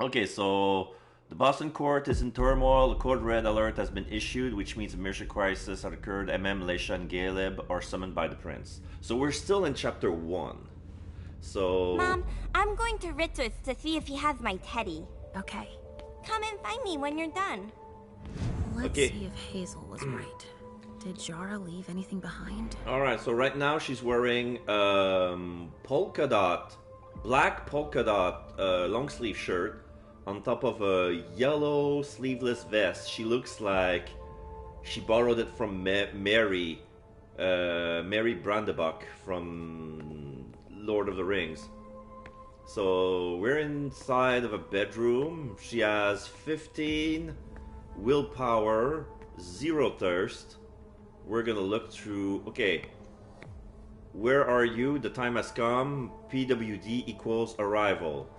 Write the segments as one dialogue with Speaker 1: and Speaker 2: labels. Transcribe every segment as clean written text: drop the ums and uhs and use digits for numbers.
Speaker 1: Okay, so the Boston court is in turmoil. A code red alert has been issued, which means a major crisis had occurred. Militia, and Galeb are summoned by the prince. So we're still in chapter 1. So...
Speaker 2: Mom, I'm going to Ritz's to see if he has my teddy.
Speaker 3: Okay.
Speaker 2: Come and find me when you're done.
Speaker 3: Let's see if Hazel was right. Did Jara leave anything behind?
Speaker 1: Alright, so right now she's wearing polka dot, black polka dot long sleeve shirt on top of a yellow sleeveless vest. She looks like she borrowed it from Mary Brandebuck from Lord of the Rings. So we're inside of a bedroom. She has 15 willpower, 0 thirst. We're gonna look through... Okay. Where are you? The time has come. PWD equals arrival.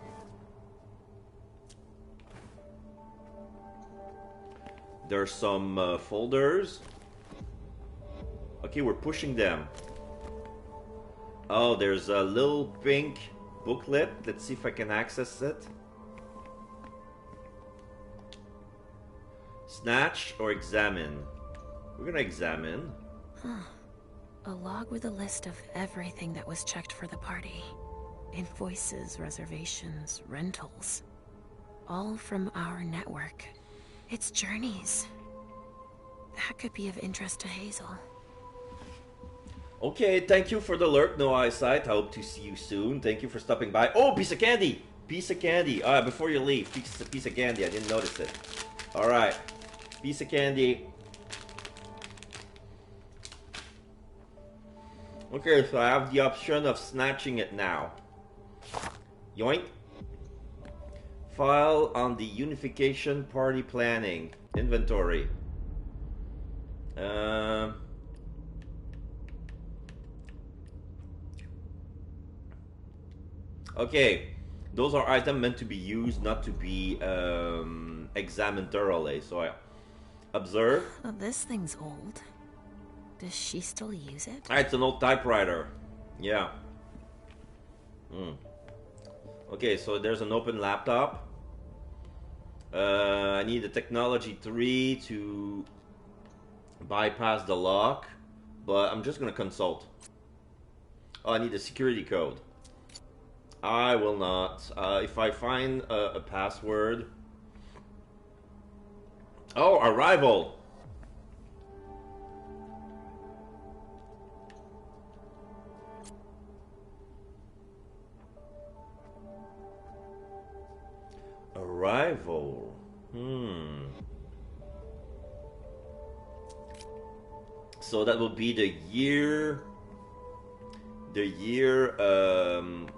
Speaker 1: There's some folders. Okay, we're pushing them. Oh, there's a little pink booklet. Let's see if I can access it. Snatch or examine? We're gonna examine.
Speaker 3: Huh. A log with a list of everything that was checked for the party. Invoices, reservations, rentals. All from our network. It's journeys. That could be of interest to Hazel.
Speaker 1: Okay, thank you for the alert, No Eyesight. I hope to see you soon. Thank you for stopping by. Oh, piece of candy! Piece of candy. Before you leave, piece of candy. I didn't notice it. Alright. Piece of candy. Okay, so I have the option of snatching it now. Yoink. File on the unification party planning. Inventory. Okay. Those are items meant to be used, not to be examined thoroughly. So I observe.
Speaker 3: Oh, this thing's old. Does she still use it?
Speaker 1: It's an old typewriter. Yeah. Okay, so there's an open laptop. I need a technology 3 to bypass the lock, but I'm just gonna consult. Oh, I need a security code. I will not. If I find a password. Oh, arrival. Arrival. So that will be the year.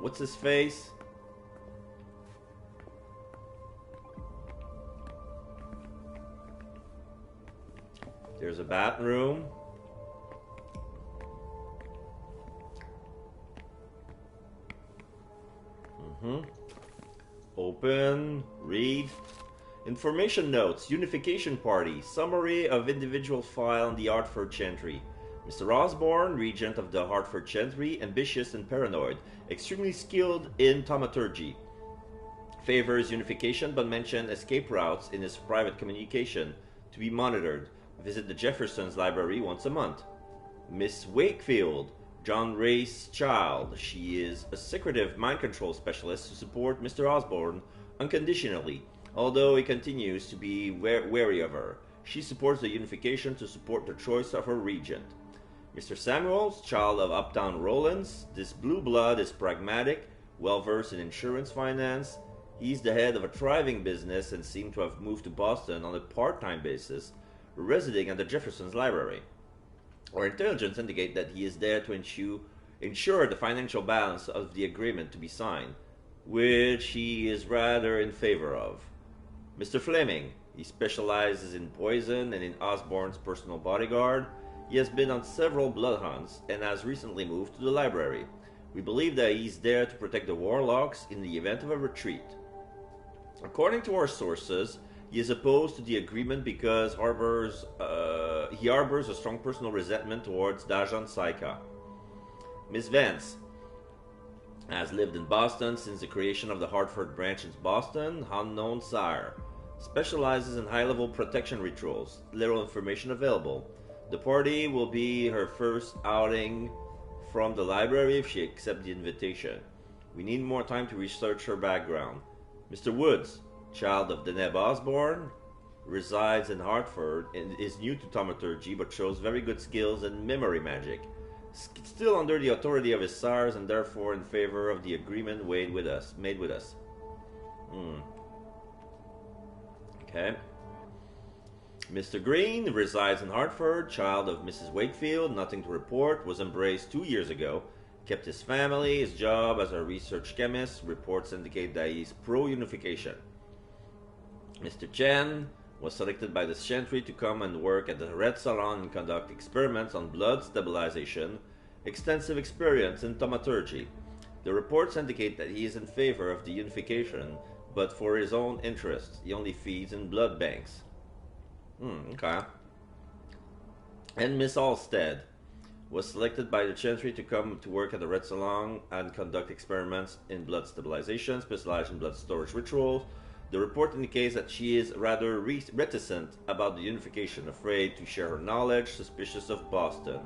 Speaker 1: What's his face? There's a bathroom. Open, read. Information notes, unification party, summary of individual file on the Hartford Chantry. Mr. Osborne, regent of the Hartford Chantry, ambitious and paranoid, extremely skilled in thaumaturgy. Favors unification but mentioned escape routes in his private communication to be monitored. Visit the Jefferson's library once a month. Miss Wakefield, John Ray's child. She is a secretive mind control specialist to support Mr. Osborne unconditionally, although he continues to be wary of her. She supports the unification to support the choice of her regent. Mr. Samuels, child of Uptown Rollins. This blue blood is pragmatic, well-versed in insurance finance. He's the head of a thriving business and seemed to have moved to Boston on a part-time basis, residing at the Jefferson's library. Our intelligence indicate that he is there to ensure the financial balance of the agreement to be signed, which he is rather in favor of. Mr. Fleming, he specializes in poison and in Osborne's personal bodyguard. He has been on several bloodhounds and has recently moved to the library. We believe that he's there to protect the warlocks in the event of a retreat. According to our sources, he is opposed to the agreement because he harbors a strong personal resentment towards Dajan Saika. Miss Vance, Has lived in Boston since the creation of the Hartford branch in Boston. Unknown sire. Specializes in high-level protection rituals. Little information available. The party will be her first outing from the library if she accepts the invitation. We need more time to research her background. Mr. Woods, child of Deneb Osborne, resides in Hartford and is new to thaumaturgy but shows very good skills in memory magic. Still under the authority of his sires and therefore in favor of the agreement made with us. Okay. Mr. Green resides in Hartford, child of Mrs. Wakefield, nothing to report, was embraced 2 years ago, kept his family, his job as a research chemist, reports indicate that he's pro-unification. Mr. Chen was selected by the Chantry to come and work at the Red Salon and conduct experiments on blood stabilization, extensive experience in thaumaturgy. The reports indicate that he is in favor of the unification, but for his own interests. He only feeds in blood banks. Okay. And Miss Alstead was selected by the Chantry to come to work at the Red Salon and conduct experiments in blood stabilization, specialized in blood storage rituals. The report indicates that she is rather reticent about the unification, afraid to share her knowledge, suspicious of Boston.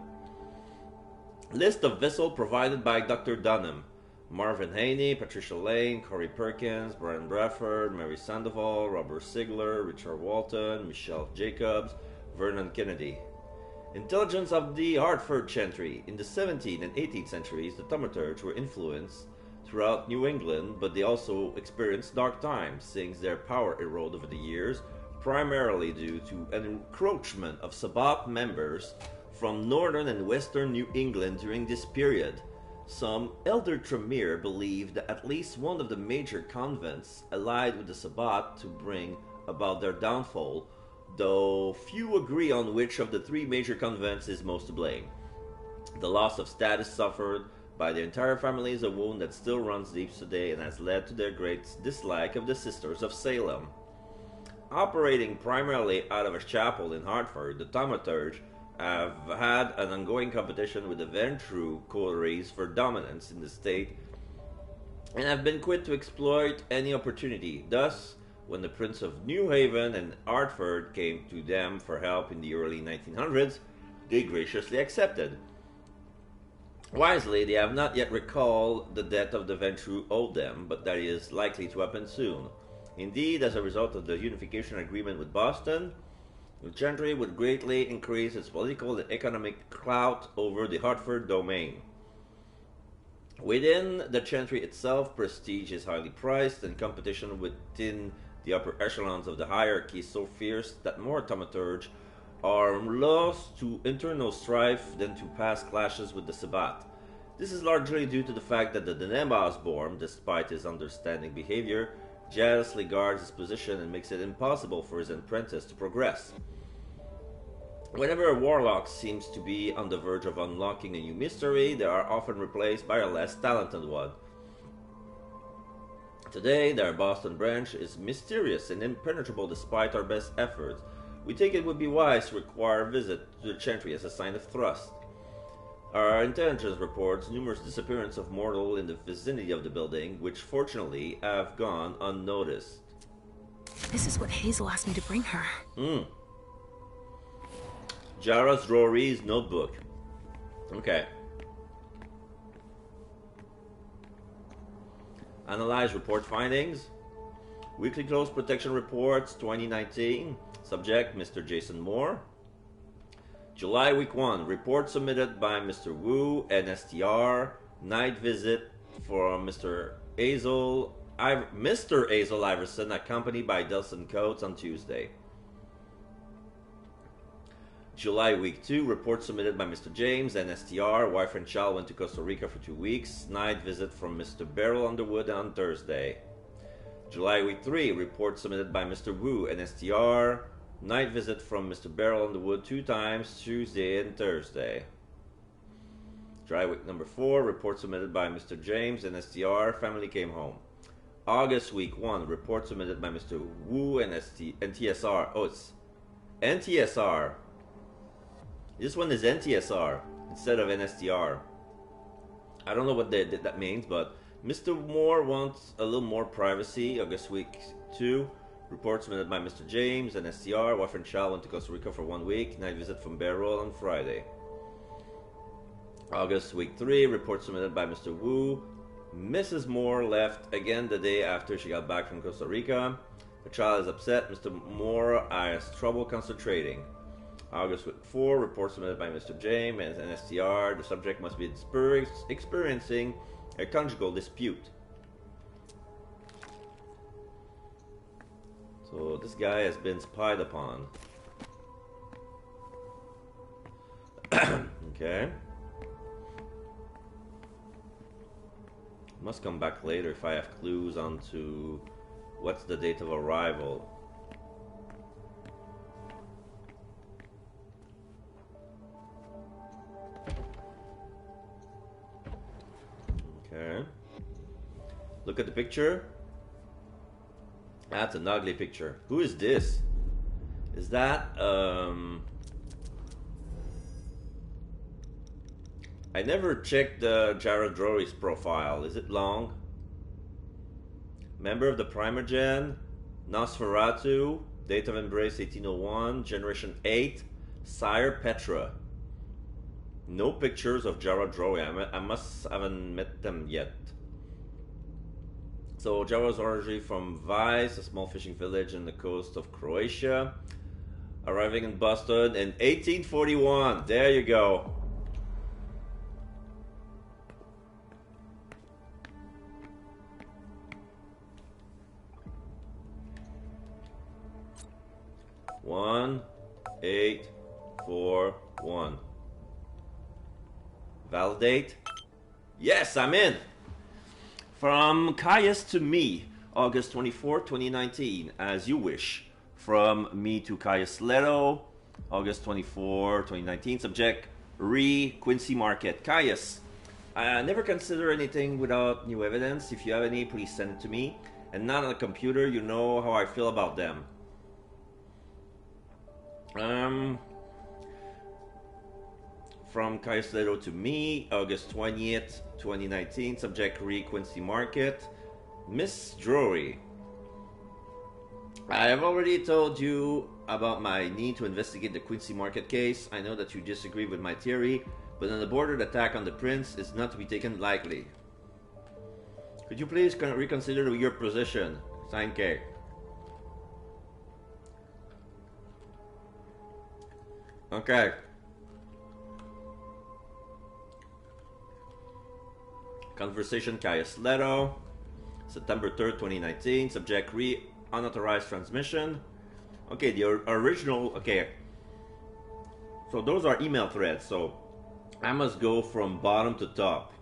Speaker 1: List of vessel provided by Dr. Dunham. Marvin Haney, Patricia Lane, Corey Perkins, Brian Bradford, Mary Sandoval, Robert Sigler, Richard Walton, Michelle Jacobs, Vernon Kennedy. Intelligence of the Hartford Chantry. In the 17th and 18th centuries, the thaumaturgs were influenced throughout New England, but they also experienced dark times, seeing their power erode over the years, primarily due to an encroachment of Sabbat members from northern and western New England during this period. Some Elder Tremere believed that at least one of the major convents allied with the Sabbat to bring about their downfall, though few agree on which of the three major convents is most to blame. The loss of status suffered by the entire family is a wound that still runs deep today and has led to their great dislike of the Sisters of Salem. Operating primarily out of a chapel in Hartford, the thaumaturgs have had an ongoing competition with the Ventrue coteries for dominance in the state and have been quick to exploit any opportunity. Thus, when the Prince of New Haven and Hartford came to them for help in the early 1900s, they graciously accepted. Wisely, they have not yet recalled the debt of the Ventrue owed them, but that is likely to happen soon. Indeed, as a result of the unification agreement with Boston, the Chantry would greatly increase its political and economic clout over the Hartford domain. Within the Chantry itself, prestige is highly prized, and competition within the upper echelons of the hierarchy is so fierce that more thaumaturgs are lost to internal strife than to past clashes with the Sabbat. This is largely due to the fact that the Deneb Osborne, despite his understanding behavior, jealously guards his position and makes it impossible for his apprentice to progress. Whenever a warlock seems to be on the verge of unlocking a new mystery, they are often replaced by a less talented one. Today, their Boston branch is mysterious and impenetrable despite our best efforts. We think it would be wise to require a visit to the Chantry as a sign of trust. Our intelligence reports numerous disappearances of mortals in the vicinity of the building, which fortunately have gone unnoticed.
Speaker 3: This is what Hazel asked me to bring her.
Speaker 1: Jara's Rory's notebook. Okay. Analyze report findings. Weekly Close Protection Reports 2019. Subject Mr. Jason Moore. July week 1. Report submitted by Mr. Wu, NSTR. Night visit from Mr. Mr. Azel Iverson, accompanied by Delson Coates on Tuesday. July week 2. Report submitted by Mr. James, NSTR. Wife and child went to Costa Rica for 2 weeks. Night visit from Mr. Beryl Underwood on Thursday. July week 3. Report submitted by Mr. Wu, NSTR. Night visit from Mr. Beryl Underwood 2 times, Tuesday and Thursday. July week number 4. Report submitted by Mr. James, NSTR. Family came home. August week 1. Report submitted by Mr. Wu, NTSR. Oh, it's NTSR. This one is NTSR instead of NSTR. I don't know what that means, but Mr. Moore wants a little more privacy. August week 2. Report submitted by Mr. James and STR. Wife and child went to Costa Rica for 1 week. Night visit from Barrel on Friday. August week 3. Report submitted by Mr. Wu. Mrs. Moore left again the day after she got back from Costa Rica. The child is upset. Mr. Moore has trouble concentrating. August 4, report submitted by Mr. James and STR. The subject must be experiencing a conjugal dispute. So this guy has been spied upon. Okay. Must come back later if I have clues onto what's the date of arrival. Okay. Look at the picture. That's an ugly picture. Who is this? Is that I never checked Jared Drory's profile. Is it long? Member of the Primogen, Nosferatu, date of embrace 1801, generation 8, sire Petra. No pictures of Jared Drory. I must haven't met them yet. So Jared was originally from Vice, a small fishing village in the coast of Croatia, arriving in Boston in 1841. There you go. One, 8, 4, 1. Validate. Yes, I'm in. From Caius to me, August 24, 2019, as you wish. From me to Caius Leto, August 24, 2019, subject Quincy Market. Caius, I never consider anything without new evidence. If you have any, please send it to me. And not on the computer, you know how I feel about them. From Caius Leto to me, August 20th, 2019, subject Quincy Market. Miss Drury, I have already told you about my need to investigate the Quincy Market case. I know that you disagree with my theory, but an aborted attack on the prince is not to be taken lightly. Could you please reconsider your position? Sign K. Okay. Conversation Caius Leto, September 3rd, 2019. Subject unauthorized transmission. Okay, the original. Okay. So those are email threads. So I must go from bottom to top.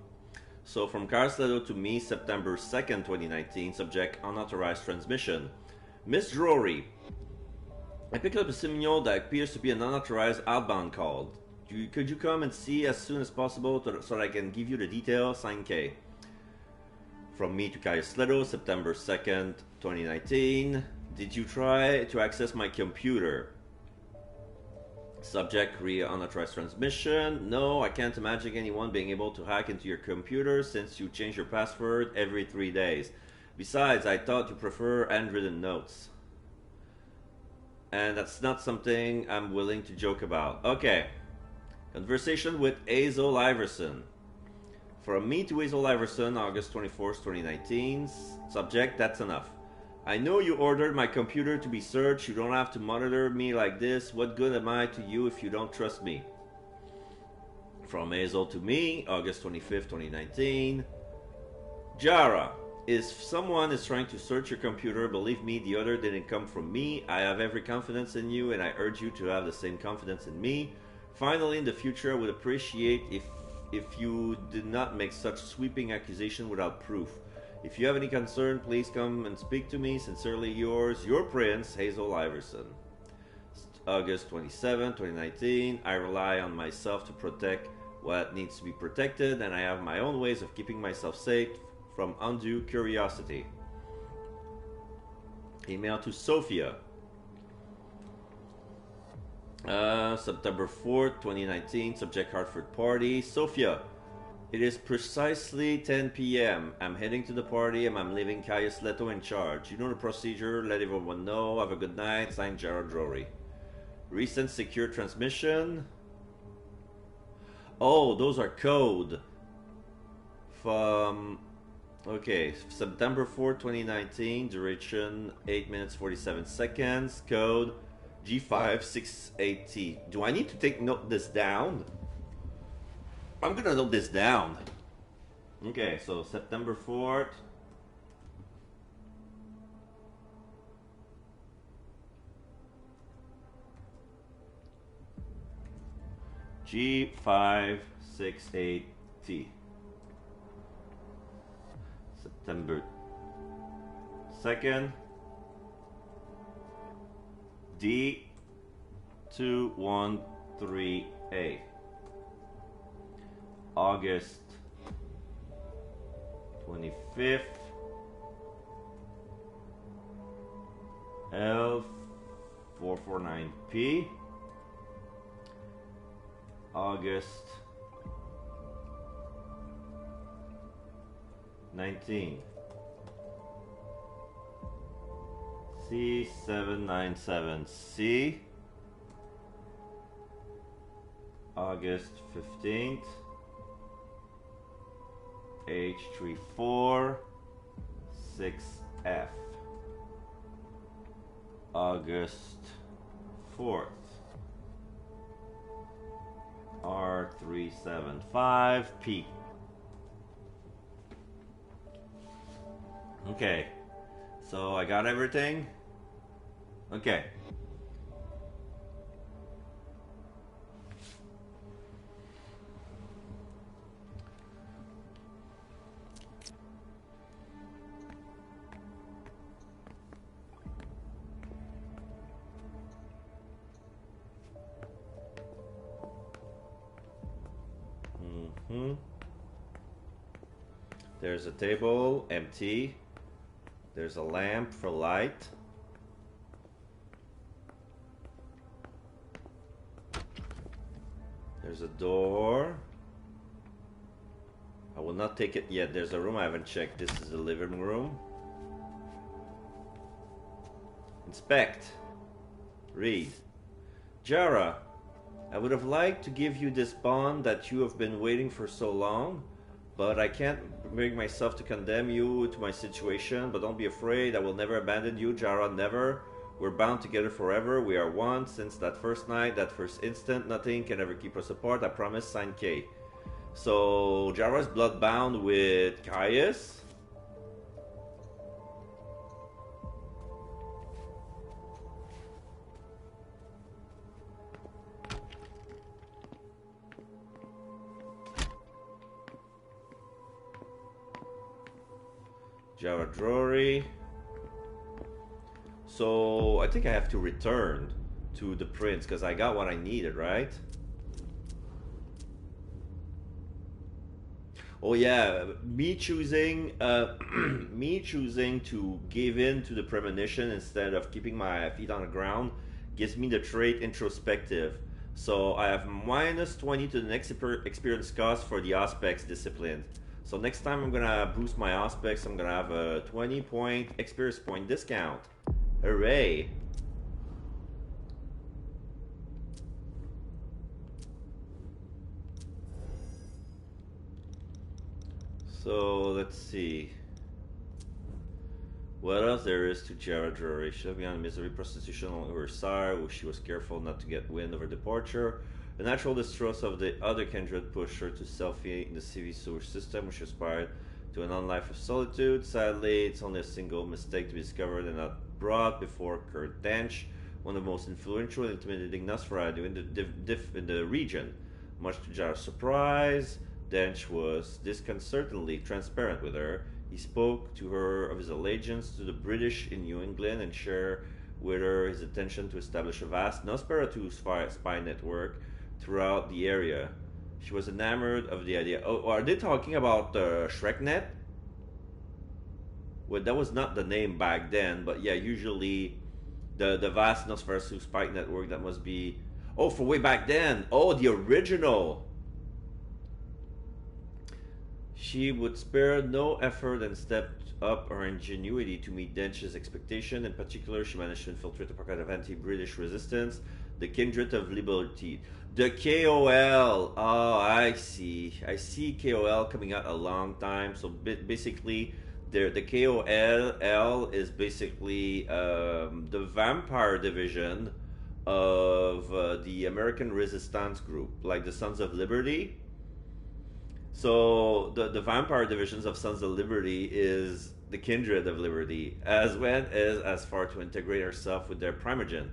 Speaker 1: So from Caius Leto to me, September 2nd, 2019. Subject unauthorized transmission. Miss Drury, I picked up a signal that appears to be an unauthorized outbound call. Could you come and see as soon as possible so that I can give you the details? Sign K. From me to Caius Leto, September 2nd, 2019. Did you try to access my computer? Subject unauthorized transmission. No, I can't imagine anyone being able to hack into your computer since you change your password every 3 days. Besides, I thought you prefer handwritten notes. And that's not something I'm willing to joke about. Okay. Conversation with Hazel Iverson. From me to Hazel Iverson, August 24th, 2019. Subject, that's enough. I know you ordered my computer to be searched. You don't have to monitor me like this. What good am I to you if you don't trust me? From Hazel to me, August 25th, 2019. Jara, if someone is trying to search your computer, believe me, the order didn't come from me. I have every confidence in you, and I urge you to have the same confidence in me. Finally, in the future, I would appreciate if you did not make such sweeping accusation without proof. If you have any concern, please come and speak to me. Sincerely yours, your Prince, Hazel Iverson. August 27, 2019. I rely on myself to protect what needs to be protected, and I have my own ways of keeping myself safe from undue curiosity. Email to Sophia. September 4th, 2019. Subject Hartford Party. Sophia, It is precisely 10 p.m. I'm heading to the party and I'm leaving Caius Leto in charge. You know the procedure, let everyone know. Have a good night. Signed, Gerard Drury. Recent secure transmission. Oh, those are code. From... Okay, September 4, 2019. Duration 8 minutes 47 seconds. Code G568T. Do I need to note this down? I'm gonna note this down. Okay, so September 4th. G568T. September 2nd. D213A. August 25th. L449P. August 19. C797C. August 15th. H346F. August 4th. R375P. Okay, so I got everything. Okay. There's a table, empty. There's a lamp for light. There's a door. I will not take it yet. There's a room I haven't checked. This is the living room. Inspect. Read. Jara, I would have liked to give you this bond that you have been waiting for so long, but I can't bring myself to condemn you to my situation. But don't be afraid, I will never abandon you, Jara, never. We're bound together forever. We are one. Since that first night, that first instant, nothing can ever keep us apart. I promise, signed K. So, Jara's bloodbound with Caius. Jara Drury. So I think I have to return to the prince because I got what I needed, right? Oh yeah, me choosing me choosing to give in to the premonition instead of keeping my feet on the ground gives me the trait introspective. So I have minus 20 to the next experience cost for the aspects discipline. So next time I'm gonna boost my aspects, I'm gonna have a 20 point experience point discount. Hooray! So let's see what else there is to Jara Drury. She left behind misery, prostitution on her side, where she was careful not to get wind of her departure. The natural distrust of the other kindred pushed her to selfie in the CV sewer system, which aspired to an unlife of solitude. Sadly, it's only a single mistake to be discovered and not brought before Kurt Dench, one of the most influential and intimidating Nosferatu in the region. Much to Jara's surprise, Dench was disconcertingly transparent with her. He spoke to her of his allegiance to the British in New England and shared with her his intention to establish a vast Nosferatu spy network throughout the area. She was enamored of the idea. Oh, are they talking about ShrekNet? Well, that was not the name back then, but yeah, usually the vast Nosferatu spy network, that must be... Oh, for way back then. Oh, the original. She would spare no effort and stepped up her ingenuity to meet Dench's expectation. In particular, she managed to infiltrate a pocket of anti-British resistance, the Kindred of Liberty. The KOL. Oh, I see. I see KOL coming out a long time. So basically, the KOL is basically the vampire division of the American Resistance Group, like the Sons of Liberty. So the vampire divisions of Sons of Liberty is the Kindred of Liberty, as went as far to integrate herself with their primogen.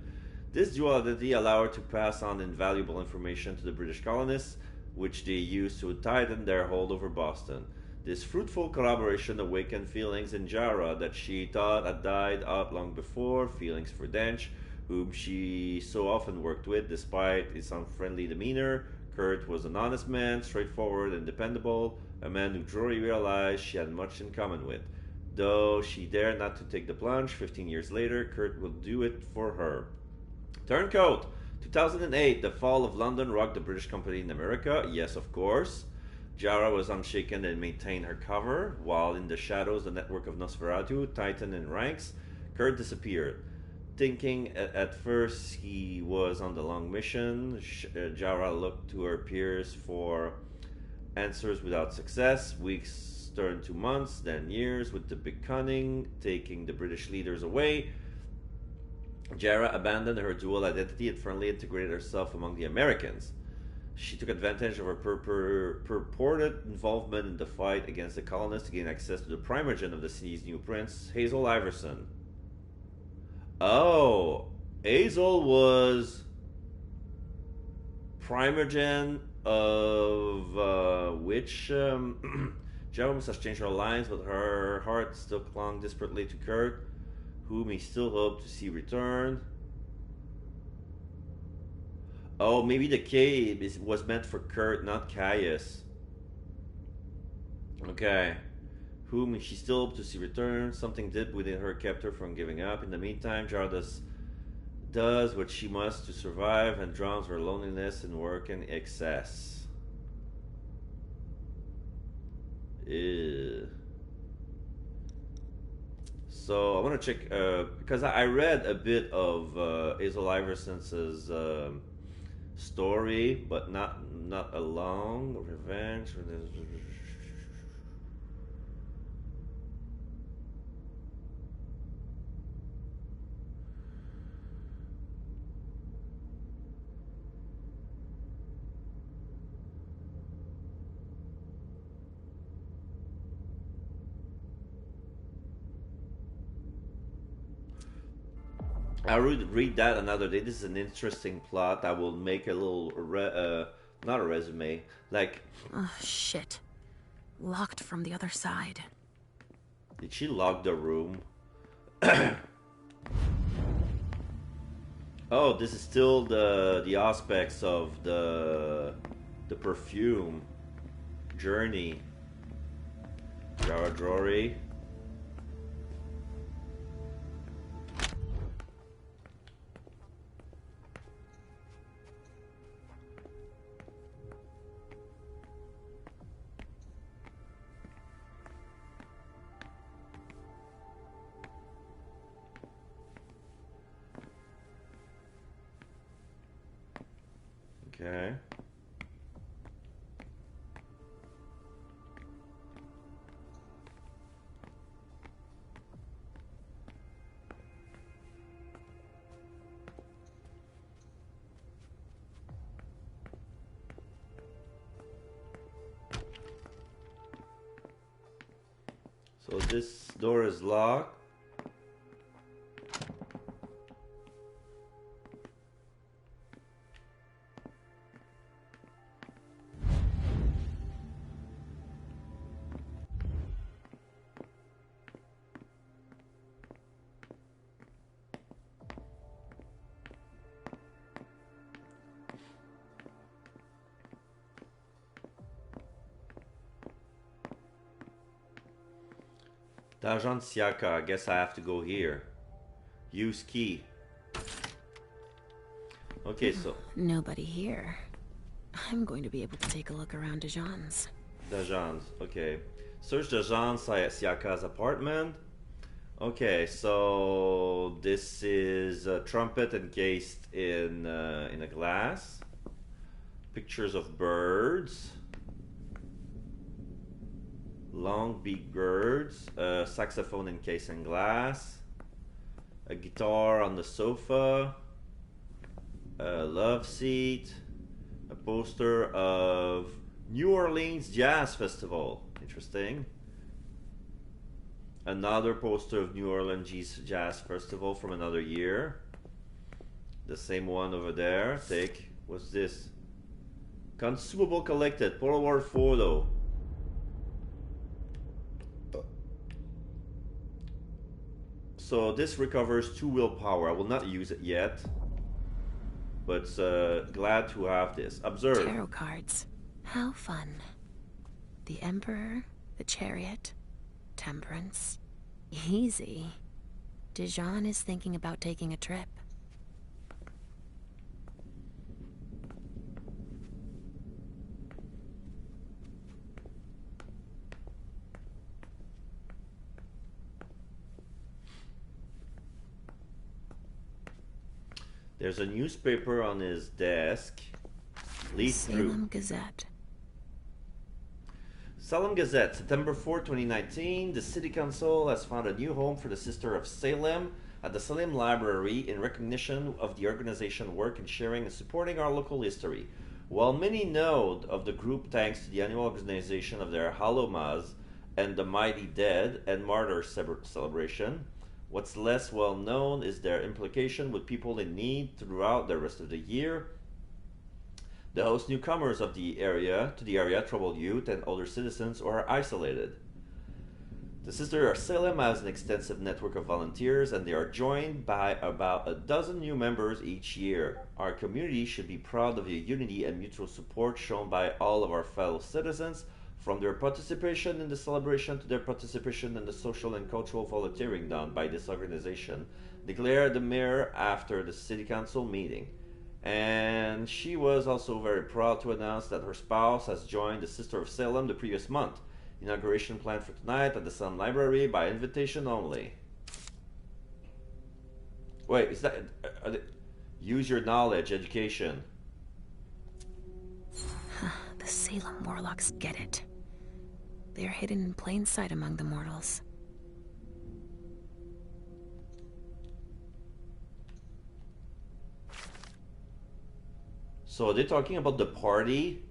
Speaker 1: This dual identity allowed her to pass on invaluable information to the British colonists, which they used to tighten their hold over Boston. This fruitful collaboration awakened feelings in Jara that she thought had died out long before, feelings for Dench, whom she so often worked with despite his unfriendly demeanor. Kurt was an honest man, straightforward and dependable, a man who Jory realized she had much in common with. Though she dared not to take the plunge, 15 years later, Kurt will do it for her. Turncoat! 2008, the fall of London rocked the British company in America. Yes, of course. Jara was unshaken and maintained her cover, while in the shadows the network of Nosferatu tightened in ranks. Kurt disappeared. Thinking at first he was on the long mission, Jara looked to her peers for answers without success. Weeks turned to months, then years, with the big cunning taking the British leaders away. Jara abandoned her dual identity and firmly integrated herself among the Americans. She took advantage of her purported involvement in the fight against the colonists to gain access to the primogen of the city's new prince, Hazel Iverson. Oh, Hazel was primogen of which Jara must have changed her lines, but her heart still clung desperately to Kurt, whom he still hoped to see return. Oh, maybe the K was meant for Kurt, not Caius. Okay. Whom she still hoped to see return. Something deep within her kept her from giving up. In the meantime, Jara does what she must to survive and drowns her loneliness in work and excess. Ew. So I want to check because I read a bit of Hazel Iverson's story, but not a long revenge. I would read that another day. This is an interesting plot. I will make a little, not a resume, like...
Speaker 3: Oh, shit. Locked from the other side.
Speaker 1: Did she lock the room? Oh, this is still the aspects of the perfume journey. Jara Jory. Okay. So this door is locked. D'Agent Siaka, I guess I have to go here. Use key. Okay, so...
Speaker 3: Nobody here. I'm going to be able to take a look around Dijon's.
Speaker 1: Dajan's. Okay. Search Dajan Siaka's apartment. Okay, so this is a trumpet encased in a glass. Pictures of birds. Long beak birds. A saxophone encased in glass. A guitar on the sofa. A love seat. A poster of New Orleans Jazz Festival. Interesting. Another poster of New Orleans Jazz Festival from another year. The same one over there. Take. What's this? Consumable collected. Polaroid photo. So this recovers 2 willpower. I will not use it yet. But glad to have this. Observe.
Speaker 3: Tarot cards. How fun. The Emperor, the Chariot, Temperance. Easy. Dajan is thinking about taking a trip.
Speaker 1: There's a newspaper on his desk. Lead through.
Speaker 3: Salem Gazette.
Speaker 1: Salem Gazette, September 4, 2019. The City Council has found a new home for the Sister of Salem at the Salem Library in recognition of the organization's work in sharing and supporting our local history. While many know of the group thanks to the annual organization of their Hallowmas and the Mighty Dead and Martyr celebration, what's less well known is their implication with people in need throughout the rest of the year. They host newcomers of the area, troubled youth, and older citizens who are isolated. The Sister of Salem has an extensive network of volunteers, and they are joined by about a dozen new members each year. Our community should be proud of the unity and mutual support shown by all of our fellow citizens, from their participation in the celebration to their participation in the social and cultural volunteering done by this organization, declared the mayor after the City Council meeting. And she was also very proud to announce that her spouse has joined the Sister of Salem the previous month. Inauguration planned for tonight at the Salem Library by invitation only. Wait, is that... use your knowledge, education.
Speaker 3: The Salem Warlocks get it. They are hidden in plain sight among the mortals.
Speaker 1: So they're talking about the party.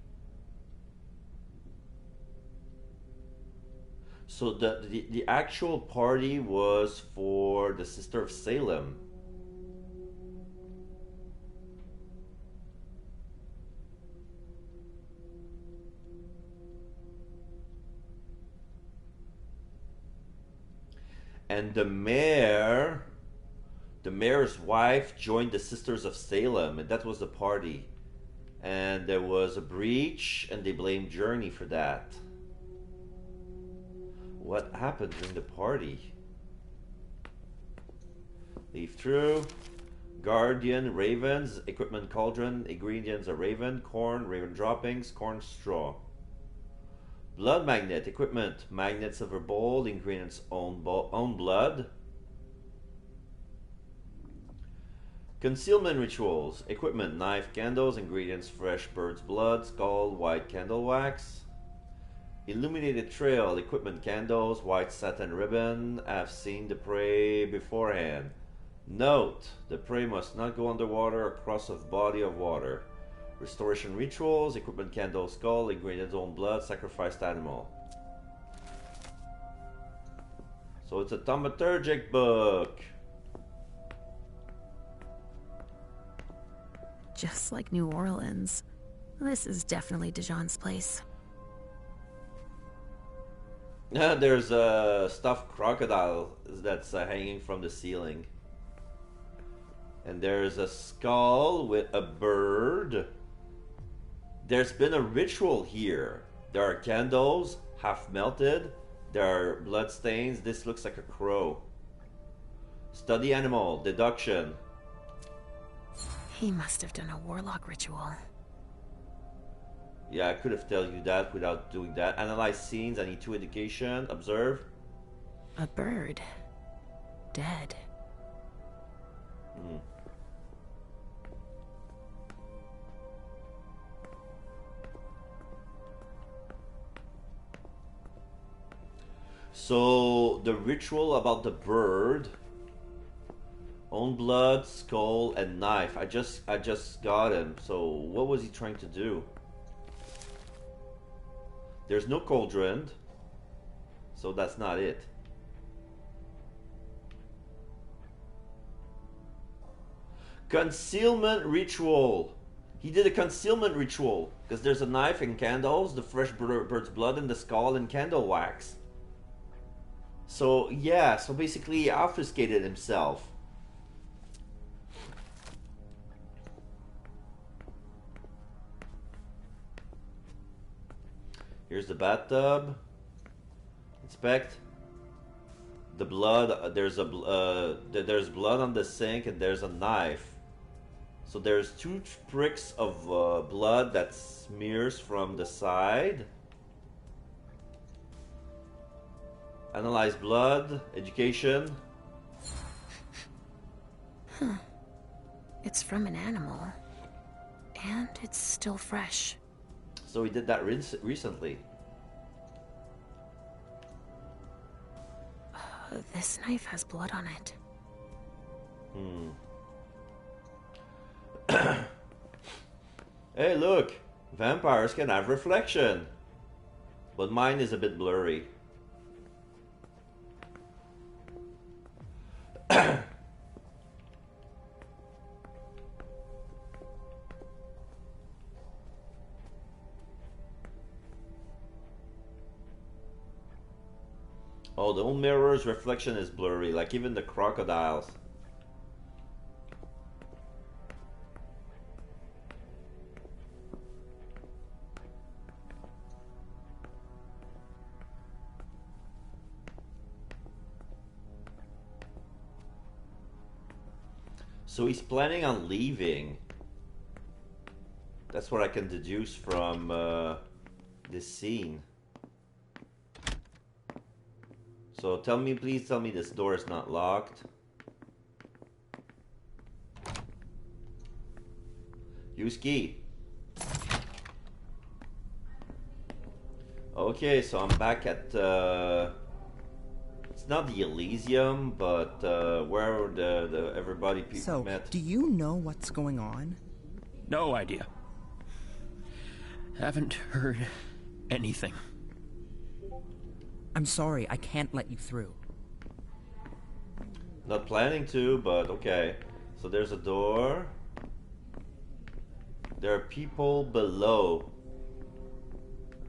Speaker 1: So the actual party was for the Sister of Salem. And the mayor's wife joined the Sisters of Salem, and that was the party. And there was a breach, and they blamed Journey for that. What happened during the party? Leaf through. Guardian, ravens, equipment cauldron, ingredients are raven, corn, raven droppings, corn straw. Blood magnet, equipment, magnet silver bowl, ingredients own blood. Concealment rituals, equipment, knife, candles, ingredients, fresh bird's blood, skull, white candle wax. Illuminated trail, equipment, candles, white satin ribbon. Have seen the prey beforehand. Note, the prey must not go underwater or cross a body of water. Restoration rituals, equipment, candle, skull, ingredients, own blood, sacrificed animal. So it's a thaumaturgic book.
Speaker 3: Just like New Orleans. This is definitely Dajan's place.
Speaker 1: There's a stuffed crocodile that's hanging from the ceiling. And there's a skull with a bird. There's been a ritual here. There are candles, half melted. There are blood stains. This looks like a crow. Study animal, deduction.
Speaker 3: He must have done a warlock ritual.
Speaker 1: Yeah, I could have told you that without doing that. Analyze scenes, I need 2 education. Observe.
Speaker 3: A bird. Dead.
Speaker 1: Hmm. So the ritual about the bird, own blood, skull, and knife. I just got him. So what was he trying to do? There's no cauldron, so that's not it. Concealment ritual. He did a concealment ritual because there's a knife and candles, the fresh bird's blood, and the skull and candle wax. So yeah, so basically he obfuscated himself. Here's the bathtub. Inspect. The blood. There's blood on the sink, and there's a knife. So there's 2 pricks of blood that smears from the side. Analyze blood. Education.
Speaker 3: Huh. It's from an animal. And it's still fresh.
Speaker 1: So he did that recently.
Speaker 3: This knife has blood on it.
Speaker 1: Hey, look! Vampires can have reflection. But mine is a bit blurry. Oh, the old mirror's reflection is blurry, like even the crocodiles. So he's planning on leaving. That's what I can deduce from this scene. So please tell me this door is not locked. Use key. Okay, so I'm back at it's not the Elysium, but where the everybody met.
Speaker 4: So, do you know what's going on?
Speaker 5: No idea. Haven't heard anything.
Speaker 4: I'm sorry, I can't let you through.
Speaker 1: Not planning to, but okay. So there's a door. There are people below.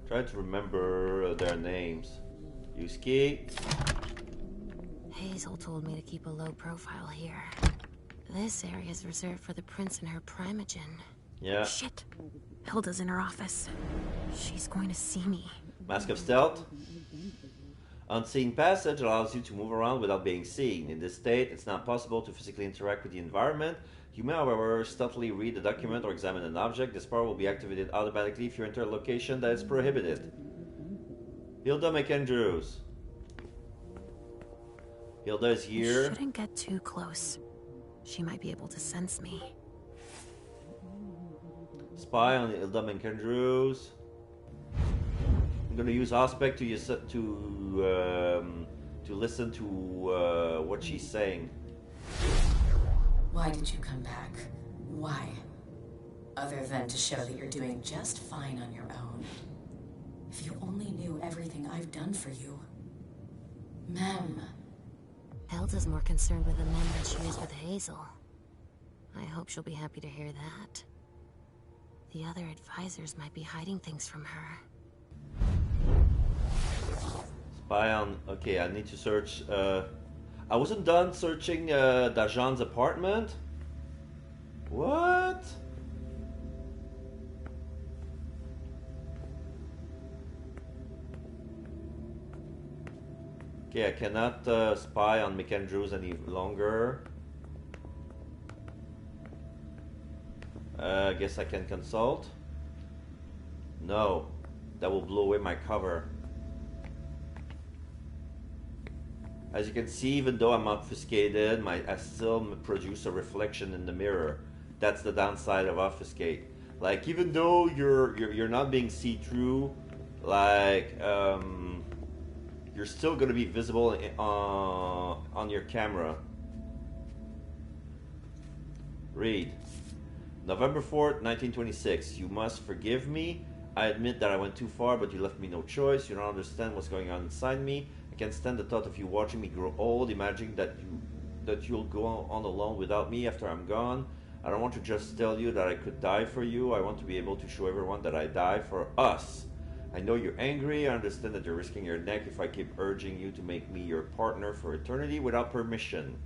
Speaker 1: Try to remember their names. Use key.
Speaker 3: Hazel told me to keep a low profile here. This area is reserved for the prince and her primogen.
Speaker 1: Yeah.
Speaker 3: Shit. Hilda's in her office. She's going to see me.
Speaker 1: Mask of Stealth. Unseen passage allows you to move around without being seen. In this state, it's not possible to physically interact with the environment. You may, however, stealthily read a document or examine an object. This power will be activated automatically if you enter a location that is prohibited. Hilda McAndrews. Hilda is here.
Speaker 3: I shouldn't get too close. She might be able to sense me.
Speaker 1: Spy on Hilda McAndrews. I'm gonna use Aspect to listen to what she's saying.
Speaker 6: Why did you come back? Why? Other than to show that you're doing just fine on your own. If you only knew everything I've done for you. Ma'am.
Speaker 3: Hilda's more concerned with the men than she is with Hazel. I hope she'll be happy to hear that. The other advisors might be hiding things from her.
Speaker 1: Spy on... Okay, I need to search... I wasn't done searching Dajan's apartment? What? Okay, I cannot spy on McAndrews any longer. I guess I can consult. No, that will blow away my cover. As you can see, even though I'm obfuscated, I still produce a reflection in the mirror. That's the downside of obfuscate. Like, even though you're not being see-through, like you're still gonna be visible on your camera. Read. November 4th, 1926. You must forgive me. I admit that I went too far, but you left me no choice. You don't understand what's going on inside me. I can't stand the thought of you watching me grow old, imagining that you'll go on alone without me after I'm gone. I don't want to just tell you that I could die for you. I want to be able to show everyone that I died for us. I know you're angry. I understand that you're risking your neck if I keep urging you to make me your partner for eternity without permission.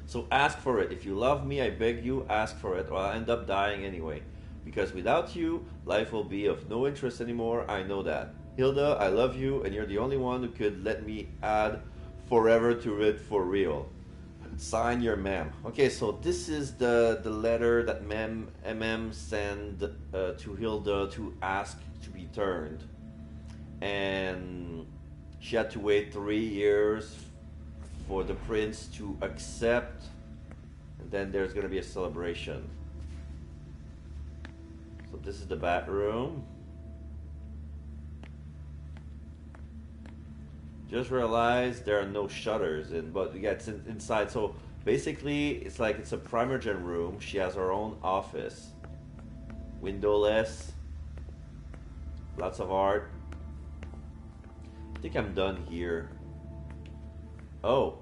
Speaker 1: So ask for it. If you love me, I beg you, ask for it, or I'll end up dying anyway. Because without you, life will be of no interest anymore. I know that. Hilda, I love you, and you're the only one who could let me add forever to it for real. Sign your mem. Okay, so this is the letter that MM sent to Hilda to ask to be turned. And she had to wait 3 years for the prince to accept, and then there's going to be a celebration. So this is the bathroom. Just realized there are no shutters in, but yeah, it's inside. So basically, it's like it's a Primogen room. She has her own office, windowless, lots of art. I think I'm done here. Oh.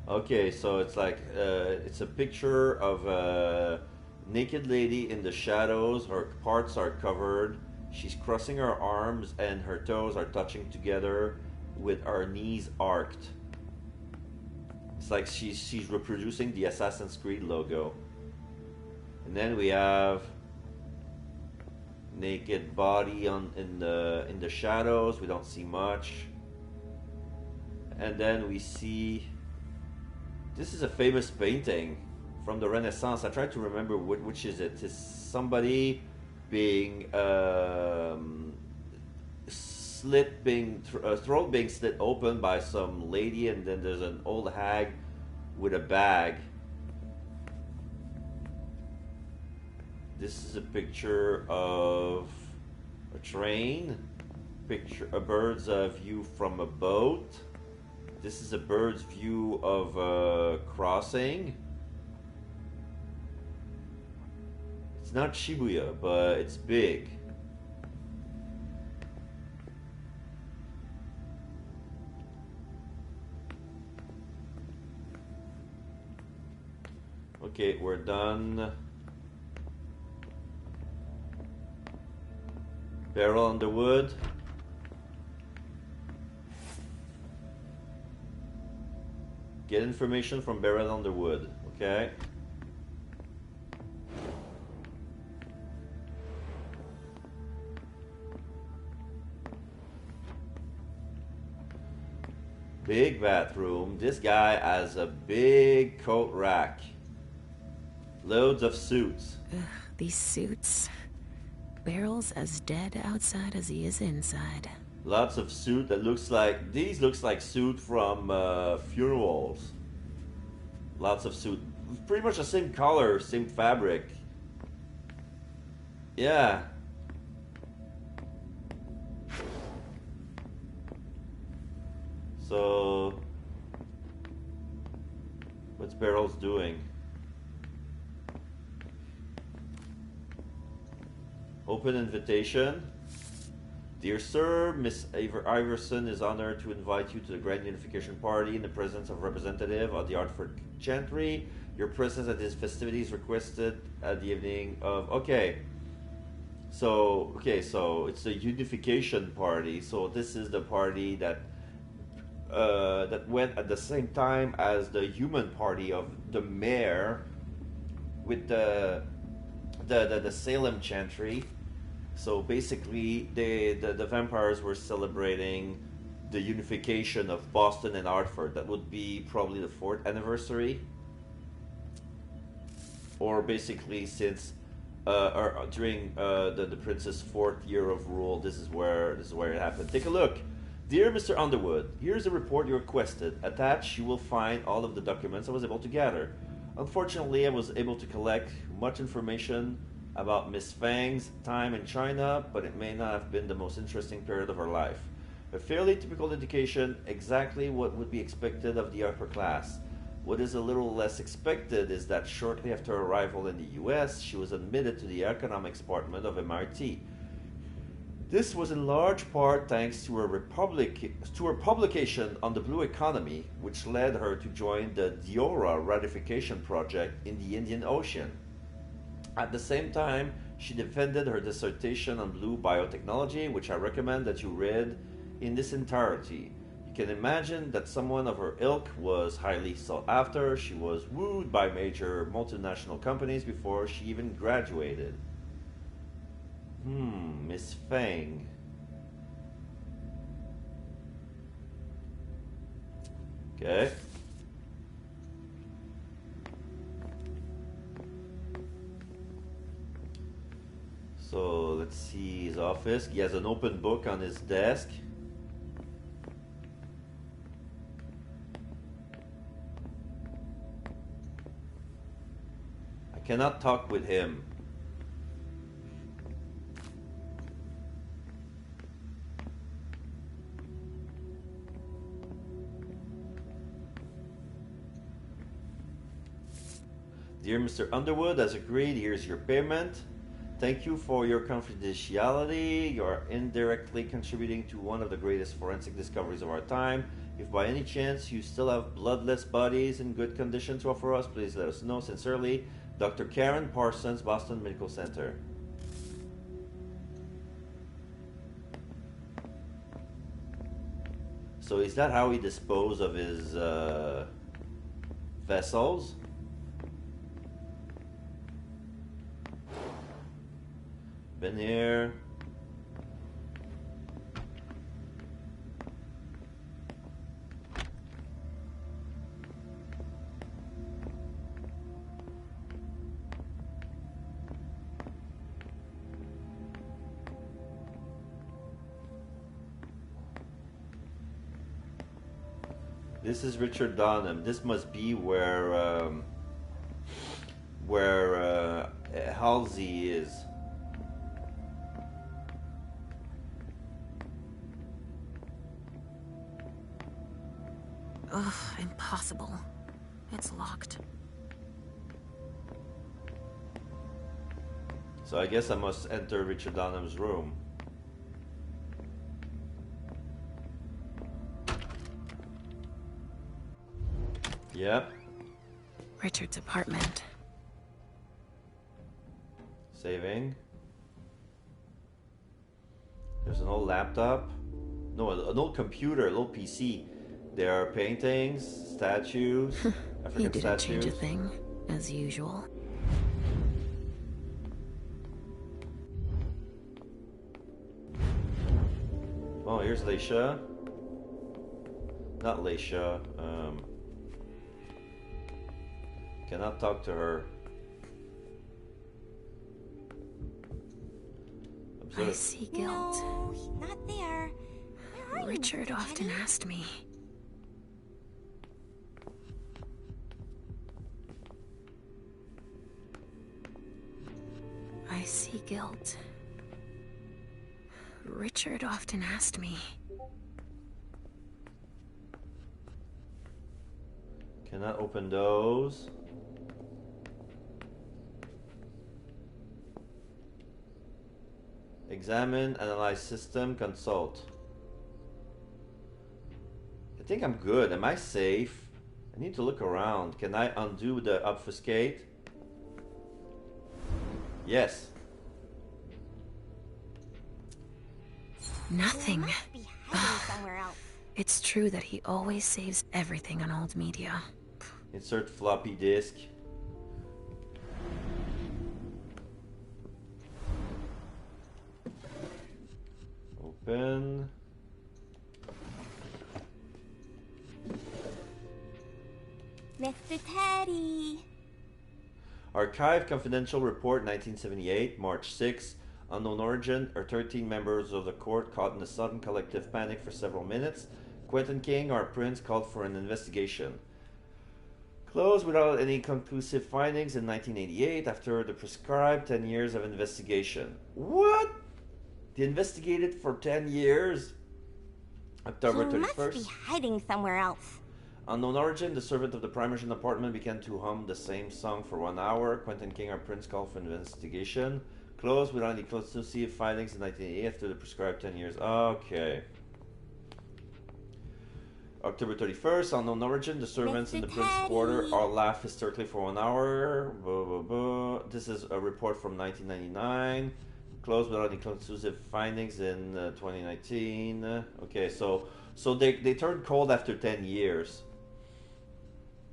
Speaker 1: Okay, so it's like it's a picture of a naked lady in the shadows. Her parts are covered. She's crossing her arms and her toes are touching together with her knees arched. It's like she's reproducing the Assassin's Creed logo. And then we have naked body in the shadows. We don't see much. And then we see, this is a famous painting from the Renaissance. I tried to remember which is it. It's somebody being throat being slit open by some lady, and then there's an old hag with a bag. This is a picture of a train, a bird's view from a boat. This is a bird's view of a crossing. It's not Shibuya, but it's big. Okay, we're done. Barrel on the wood. Get information from Barrel on the wood, okay? Big bathroom. This guy has a big coat rack. Loads of suits.
Speaker 3: Ugh, these suits. Barrel's as dead outside as he is inside.
Speaker 1: Lots of suit that looks like suit from funerals. Lots of suit. Pretty much the same color, same fabric. Yeah. So, what's Barrel's doing? Open invitation. Dear Sir, Miss Iverson is honored to invite you to the Grand Unification Party in the presence of representative of the Hartford Gentry. Your presence at this festivity is requested at the evening of... Okay, so it's the Unification Party. So this is the party that went at the same time as the Human Party of the Mayor with the Salem Chantry. So basically, the vampires were celebrating the unification of Boston and Hartford. That would be probably the 4th anniversary, or basically since or during the prince's 4th year of rule. This is where it happened. Take a look. Dear Mr. Underwood, here's a report you requested. Attached, you will find all of the documents I was able to gather. Unfortunately, I was able to collect much information about Miss Fang's time in China, but it may not have been the most interesting period of her life. A fairly typical indication, exactly what would be expected of the upper class. What is a little less expected is that shortly after her arrival in the US, she was admitted to the economics department of MIT. This was in large part thanks to her publication on the blue economy, which led her to join the Diora ratification project in the Indian Ocean. At the same time, she defended her dissertation on blue biotechnology, which I recommend that you read in its entirety. You can imagine that someone of her ilk was highly sought after. She was wooed by major multinational companies before she even graduated. Miss Fang. Okay. So let's see his office. He has an open book on his desk. I cannot talk with him. Dear Mr. Underwood, as agreed, here's your payment. Thank you for your confidentiality. You are indirectly contributing to one of the greatest forensic discoveries of our time. If by any chance you still have bloodless bodies in good condition to offer us, please let us know. Sincerely, Dr. Karen Parsons, Boston Medical Center. So is that how he disposed of his vessels? Been here. This is Richard Donham. This must be where Halsey is.
Speaker 3: Ugh, impossible. It's locked.
Speaker 1: So I guess I must enter Richard Donham's room. Yep.
Speaker 3: Richard's apartment.
Speaker 1: Saving. There's an old laptop. No, an old computer, an old PC. There are paintings, statues, African
Speaker 3: He didn't
Speaker 1: statues.
Speaker 3: change a thing, as usual.
Speaker 1: Oh, here's Leisha. Not Leisha. Cannot talk to her.
Speaker 3: I see guilt.
Speaker 2: No, he's not there. Where are you,
Speaker 3: Richard
Speaker 2: Mr.
Speaker 3: often
Speaker 2: Teddy?
Speaker 3: asked me. I see guilt. Richard often asked me.
Speaker 1: Cannot open those. Examine, analyze system, consult. I think I'm good. Am I safe? I need to look around. Can I undo the obfuscate? Yes.
Speaker 3: Nothing.
Speaker 2: He must be hiding somewhere else.
Speaker 3: It's true that he always saves everything on old media.
Speaker 1: Insert floppy disk. Open.
Speaker 2: Mr. Teddy.
Speaker 1: Archive Confidential Report 1978, March 6. Unknown origin, or 13 members of the court caught in a sudden collective panic for several minutes. Quentin King, our prince, called for an investigation. Closed without any conclusive findings in 1988 after the prescribed 10 years of investigation. What? They investigated for 10 years? October 31st.
Speaker 2: He must be hiding somewhere else.
Speaker 1: Unknown origin, the servant of the Primer's apartment began to hum the same song for 1 hour. Quentin King, our prince, called for an investigation. Closed without any conclusive findings in 1988 after the prescribed 10 years. Okay. October 31st, unknown origin, the servants
Speaker 2: Mr.
Speaker 1: in the prince's quarter all laugh hysterically for 1 hour. Blah, blah, blah. This is a report from 1999. Closed without any conclusive findings in 2019. Okay, so they turned cold after 10 years.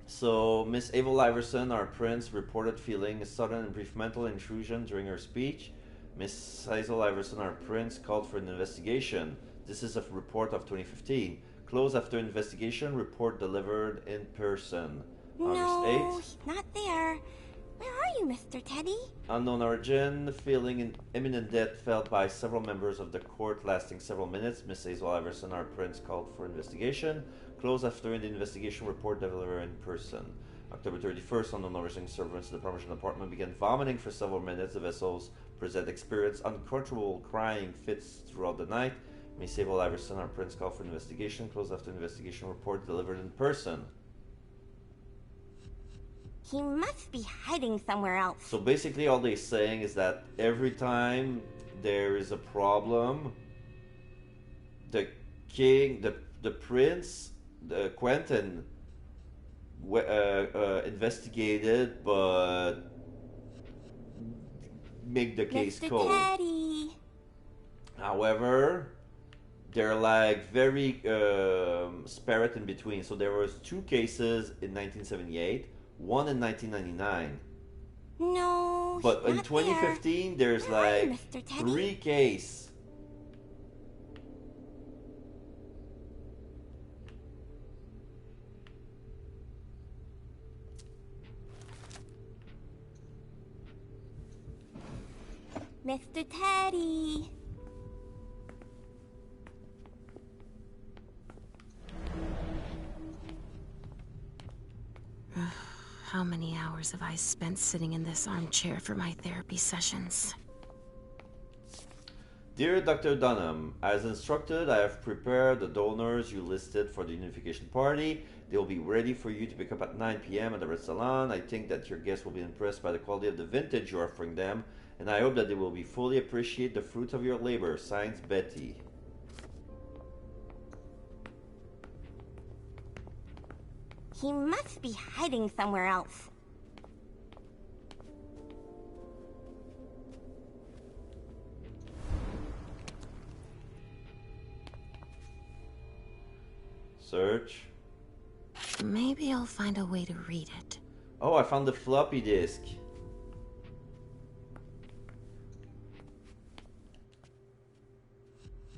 Speaker 1: So Miss Ava Iverson, our prince, reported feeling a sudden and brief mental intrusion during her speech. Miss Hazel Iverson, our prince, called for an investigation. This is a report of 2015. Closed after investigation, report delivered in person.
Speaker 2: No,
Speaker 1: August 8th.
Speaker 2: he's not there. Where are you, Mr. Teddy?
Speaker 1: Unknown origin, feeling in imminent death felt by several members of the court lasting several minutes. Miss Hazel Iverson, our prince, called for investigation. Closed after the investigation, report delivered in person. October 31st, unknown origin, servants in the Parmesan apartment began vomiting for several minutes. The vessels present experienced uncontrollable crying fits throughout the night. Miss Hazel Iverson, our prince, called for investigation. Closed after investigation, report delivered in person.
Speaker 2: He must be hiding somewhere else.
Speaker 1: So basically all they're saying is that every time there is a problem, the king, the prince, Quentin investigated but make the case
Speaker 2: Mr.
Speaker 1: cold.
Speaker 2: Teddy.
Speaker 1: However, they're like very sparate in between. So there was 2 cases in 1978, 1 in 1999.
Speaker 2: No,
Speaker 1: But
Speaker 2: he's
Speaker 1: in
Speaker 2: not
Speaker 1: 2015, there's
Speaker 2: Where are you,
Speaker 1: like
Speaker 2: Mr. Teddy?
Speaker 1: 3 cases.
Speaker 2: Mr. Teddy.
Speaker 3: How many hours have I spent sitting in this armchair for my therapy sessions?
Speaker 1: Dear Dr. Dunham, as instructed, I have prepared the donors you listed for the unification party. They will be ready for you to pick up at 9 p.m. at the Red Salon. I think that your guests will be impressed by the quality of the vintage you're offering them, and I hope that they will be fully appreciate the fruit of your labor. Signed, Betty.
Speaker 2: He must be hiding somewhere else.
Speaker 1: Search.
Speaker 3: Maybe I'll find a way to read it.
Speaker 1: Oh, I found the floppy disk.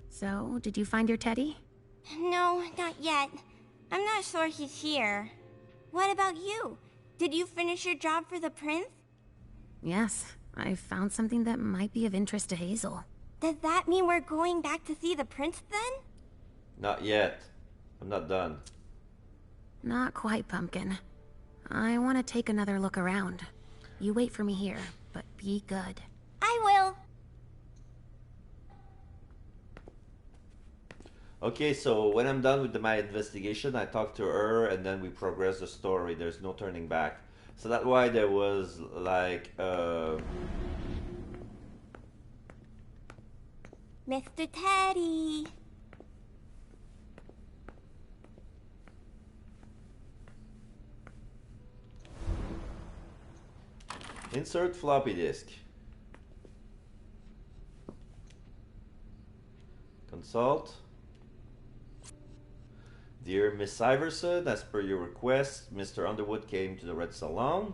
Speaker 3: So, did you find your teddy?
Speaker 2: No, not yet. I'm not sure he's here. What about you? Did you finish your job for the prince?
Speaker 3: Yes, I found something that might be of interest to Hazel.
Speaker 2: Does that mean we're going back to see the prince then?
Speaker 1: Not yet. I'm not done.
Speaker 3: Not quite, Pumpkin. I want to take another look around. You wait for me here, but be good.
Speaker 2: I will.
Speaker 1: Okay, so when I'm done with my investigation, I talk to her and then we progress the story. There's no turning back. So that's why there was like
Speaker 2: Mr. Teddy.
Speaker 1: insert floppy disk. Consult. Dear Miss Iverson, as per your request, Mr. Underwood came to the Red Salon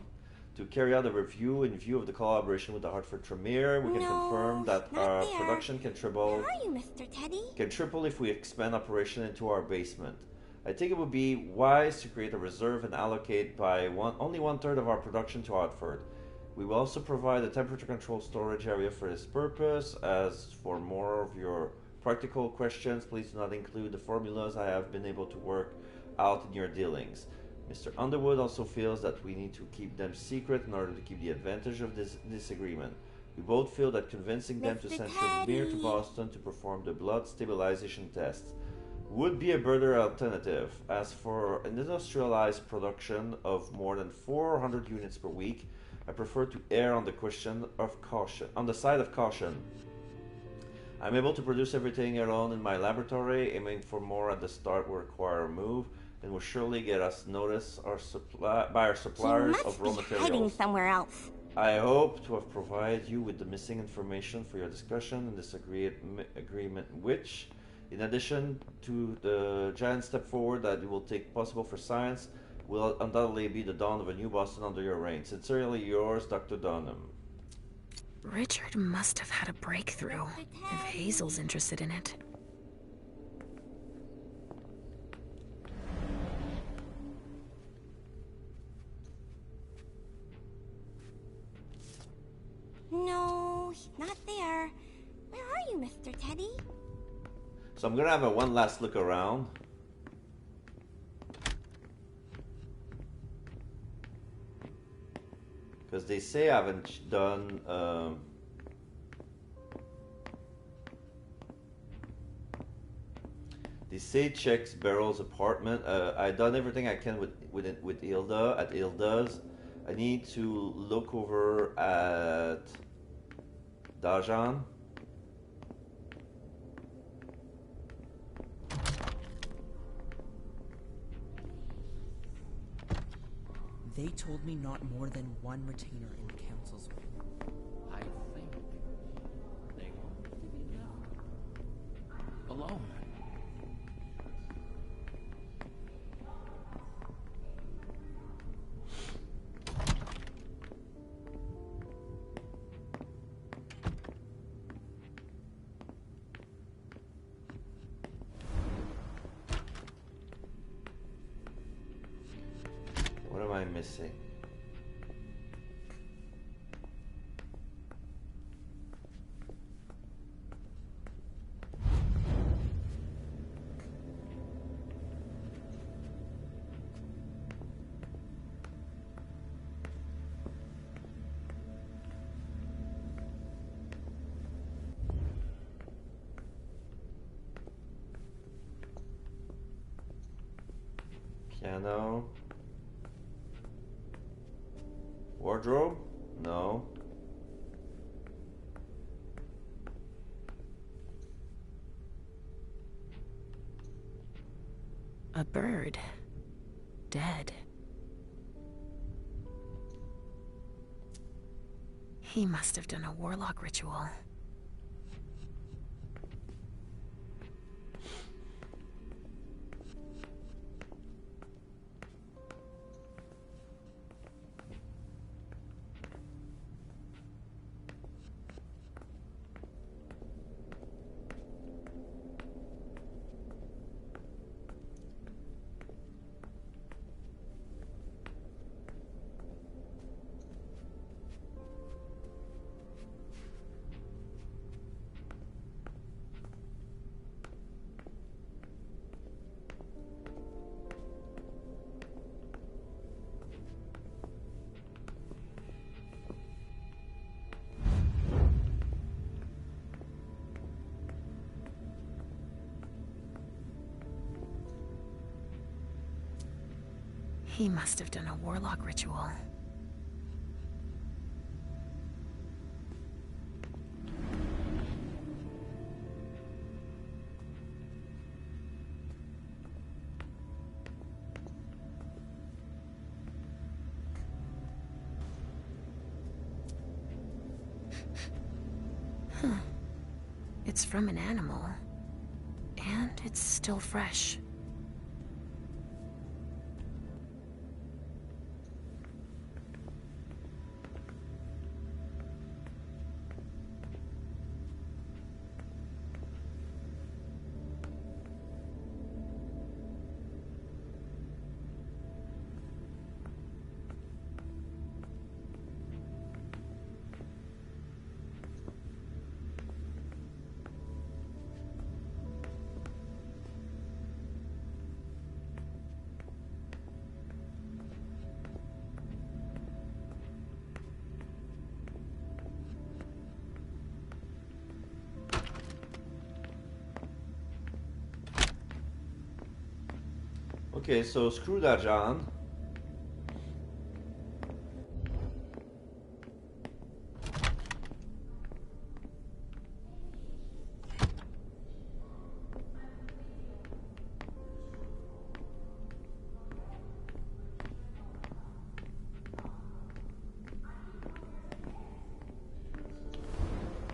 Speaker 1: to carry out a review in view of the collaboration with the Hartford Tremere. We can confirm that
Speaker 2: not
Speaker 1: our
Speaker 2: there.
Speaker 1: production can triple.
Speaker 2: Where are you, Mr. Teddy?
Speaker 1: Can triple if we expand operation into our basement. I think it would be wise to create a reserve and allocate by only 1/3 of our production to Hartford. We will also provide a temperature control storage area for this purpose. As for more of your practical questions, please do not include the formulas I have been able to work out in your dealings. Mr. Underwood also feels that we need to keep them secret in order to keep the advantage of this agreement. We both feel that convincing them to send Shamir to Boston to perform the blood stabilization tests would be a better alternative. As for an industrialized production of more than 400 units per week, I prefer to err on the side of caution. I'm able to produce everything alone in my laboratory. Aiming for more at the start will require a move, and will surely get us noticed by our suppliers of raw materials.
Speaker 2: Hiding somewhere else.
Speaker 1: I hope to have provided you with the missing information for your discussion in this agreement, which, in addition to the giant step forward that it will take possible for science, will undoubtedly be the dawn of a new Boston under your reign. Sincerely yours, Dr. Dunham.
Speaker 3: Richard must have had a breakthrough, if Hazel's interested in it.
Speaker 2: No, he's not there. Where are you, Mr. Teddy?
Speaker 1: So I'm gonna have one last look around. Because they say I haven't done they say checks Beryl's apartment. I done everything I can with Hilda at Hilda's. I need to look over at Dajan.
Speaker 4: They told me not more than one retainer in the council's room.
Speaker 5: I think they want to be alone.
Speaker 1: What am I missing? Piano. Wardrobe? No.
Speaker 3: A bird. Dead. He must have done a warlock ritual. He must have done a warlock ritual. Huh. It's from an animal. And it's still fresh.
Speaker 1: Okay, so screw that, John.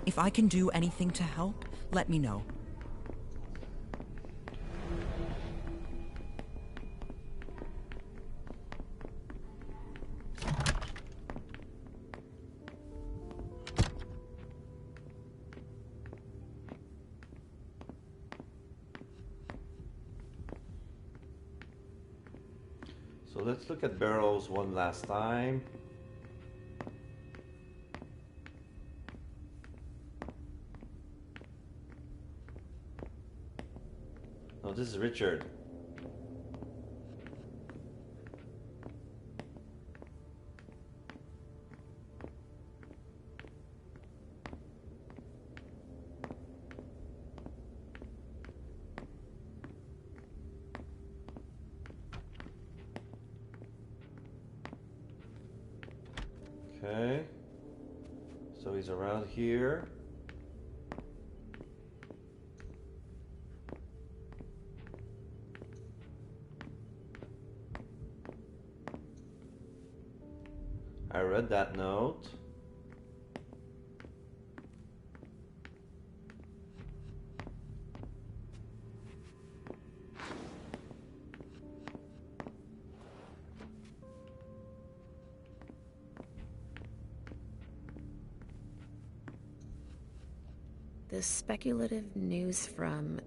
Speaker 4: If I can do anything to help, let me know.
Speaker 1: So let's look at barrels one last time. No, this is Richard. Okay. So he's around here. I read that note.
Speaker 3: This speculative news from...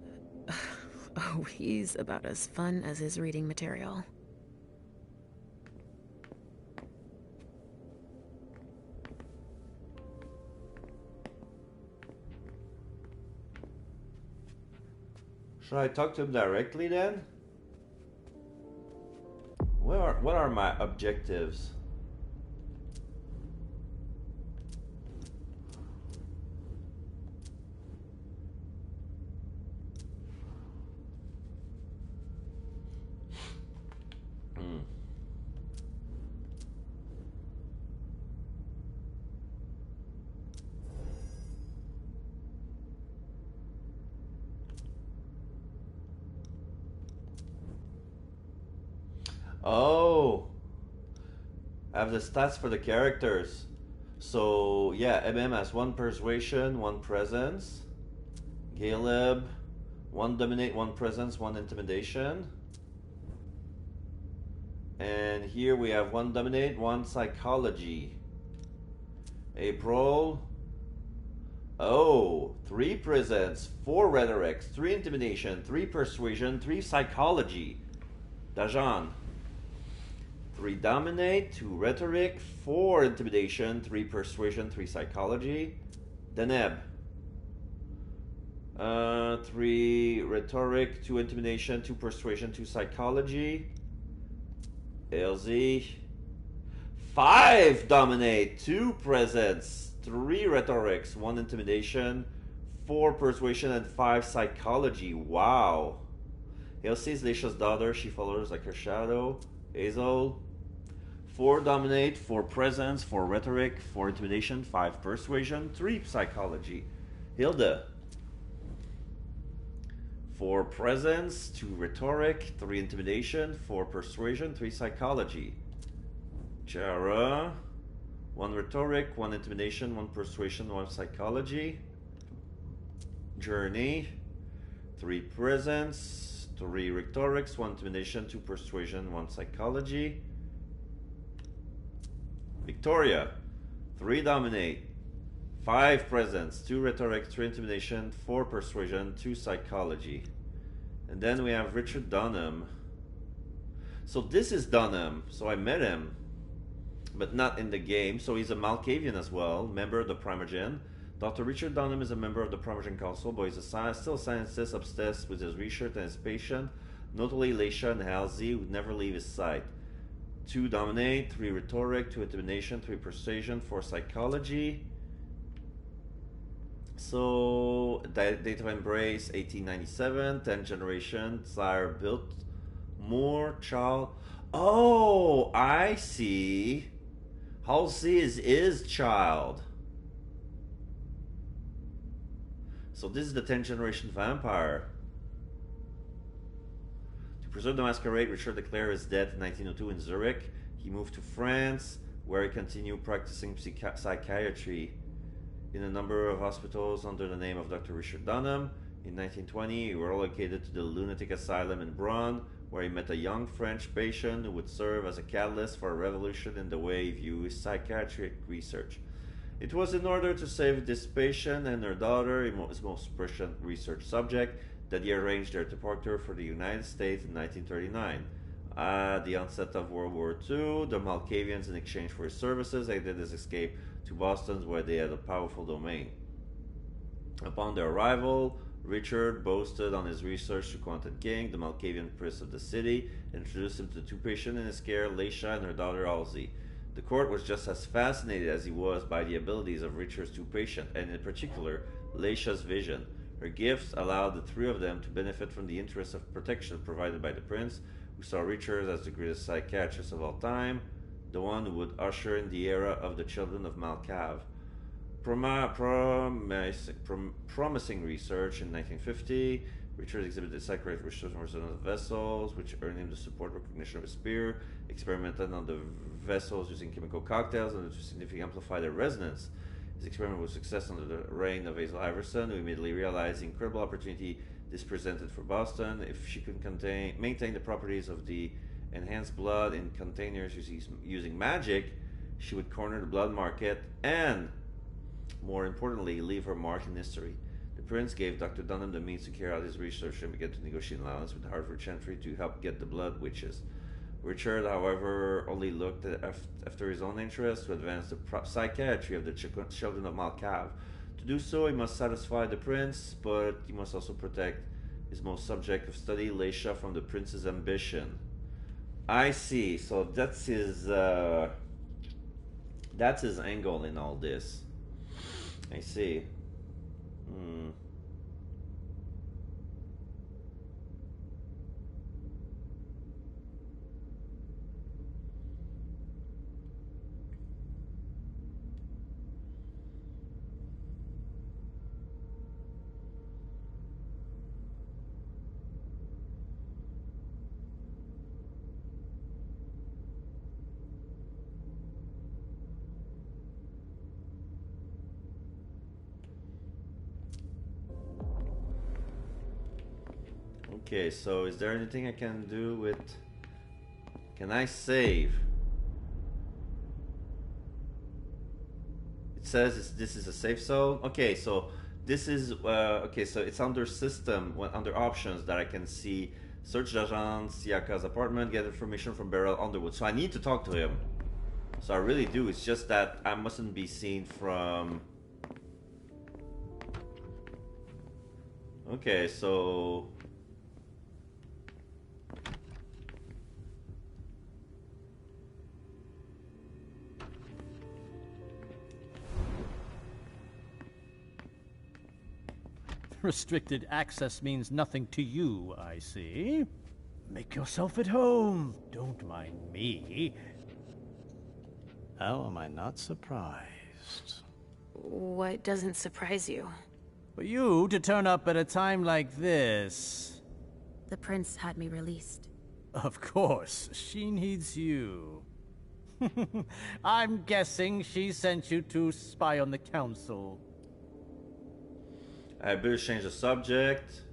Speaker 3: Oh, he's about as fun as his reading material.
Speaker 1: Should I talk to him directly then? What are my objectives? Oh, I have the stats for the characters. So yeah, MM has 1 persuasion, 1 presence. Caleb, 1 dominate, 1 presence, 1 intimidation. And here we have 1 dominate, 1 psychology. April, oh, 3 presence, 4 rhetoric, 3 intimidation, 3 persuasion, 3 psychology. Dajan, 3 dominate, 2 rhetoric, 4 intimidation, 3 persuasion, 3 psychology. Deneb, 3 rhetoric, 2 intimidation, 2 persuasion, 2 psychology. LZ, 5 dominate, 2 presence, 3 rhetorics, 1 intimidation, 4 persuasion, and 5 psychology. Wow. LC is Leisha's daughter. She follows like her shadow. Hazel, 4 dominate, 4 presence, 4 rhetoric, 4 intimidation, 5 persuasion, 3 psychology. Hilda, 4 presence, 2 rhetoric, 3 intimidation, 4 persuasion, 3 psychology. Jara, 1 rhetoric, 1 intimidation, 1 persuasion, 1 psychology. Journey, 3 presence, 3 rhetorics, 1 intimidation, 2 persuasion, 1 psychology. Victoria, 3 dominate, 5 presence, 2 rhetoric, 3 intimidation, 4 persuasion, 2 psychology. And then we have Richard Dunham. So this is Dunham. So I met him, but not in the game. So he's a Malkavian as well, member of the Primogen. Dr. Richard Dunham is a member of the Primogen Council, but he's still a scientist obsessed with his research and his patient, notably Leisha and Halsey, who never leave his sight. 2 dominate, 3 rhetoric, 2 intimidation, 3 persuasion, 4 psychology. So, date of embrace 1897, 10th generation, Sire built More child. Oh, I see. Halsey is his child. So this is the 10th generation vampire. To preserve the masquerade, Richard declared his death in 1902 in Zurich. He moved to France, where he continued practicing psychiatry in a number of hospitals under the name of Dr. Richard Dunham. In 1920, he was relocated to the lunatic asylum in Braun, where he met a young French patient who would serve as a catalyst for a revolution in the way he viewed psychiatric research. It was in order to save this patient and her daughter, his most precious research subject, that he arranged their departure for the United States in 1939. At the onset of World War II, the Malkavians, in exchange for his services, aided his escape to Boston, where they had a powerful domain. Upon their arrival, Richard boasted on his research to Quentin King, the Malkavian prince of the city, and introduced him to the two patients in his care, Leisha and her daughter Halsey. The court was just as fascinated as he was by the abilities of Richard's two patients, and in particular, Leisha's vision. Her gifts allowed the three of them to benefit from the interest of protection provided by the prince, who saw Richard as the greatest psychiatrist of all time, the one who would usher in the era of the children of Malkav. Promising research in 1950, Richard exhibited psychiatric research on resonant vessels, which earned him the support and recognition of his peer, experimented on the vessels using chemical cocktails in order to significantly amplify their resonance. His experiment was a success under the reign of Hazel Iverson, who immediately realized the incredible opportunity this presented for Boston. If she could maintain the properties of the enhanced blood in containers using magic, she would corner the blood market and, more importantly, leave her mark in history. The prince gave Dr. Dunham the means to carry out his research and began to negotiate an alliance with the Hartford Gentry to help get the blood witches. Richard, however, only looked after his own interests to advance the psychiatry of the children of Malkav. To do so, he must satisfy the prince, but he must also protect his most subject of study, Leisha, from the prince's ambition. I see. So that's his angle in all this. I see. Okay, so is there anything I can do with... Can I save? It says this is a safe zone. Okay, so this is... okay, so it's under system, under options that I can see. Search Dajan Siaka's apartment, get information from Beryl Underwood. So I need to talk to him. So I really do. It's just that I mustn't be seen from... Okay, so...
Speaker 5: Restricted access means nothing to you, I see. Make yourself at home. Don't mind me. How am I not surprised?
Speaker 3: What doesn't surprise you?
Speaker 5: For you to turn up at a time like this.
Speaker 3: The prince had me released.
Speaker 5: Of course, she needs you. I'm guessing she sent you to spy on the council.
Speaker 1: I better change the subject.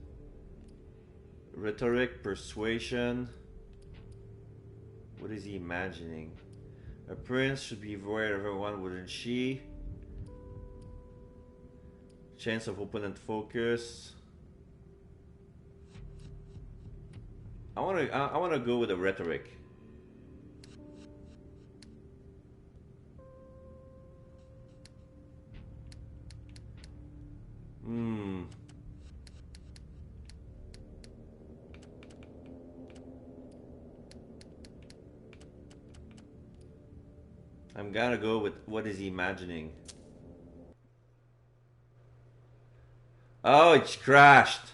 Speaker 1: Rhetoric, persuasion. What is he imagining? A prince should be aware of everyone, wouldn't she? Chance of opponent focus. I wanna go with the rhetoric. I'm gonna go with what is he imagining. Oh, it's crashed.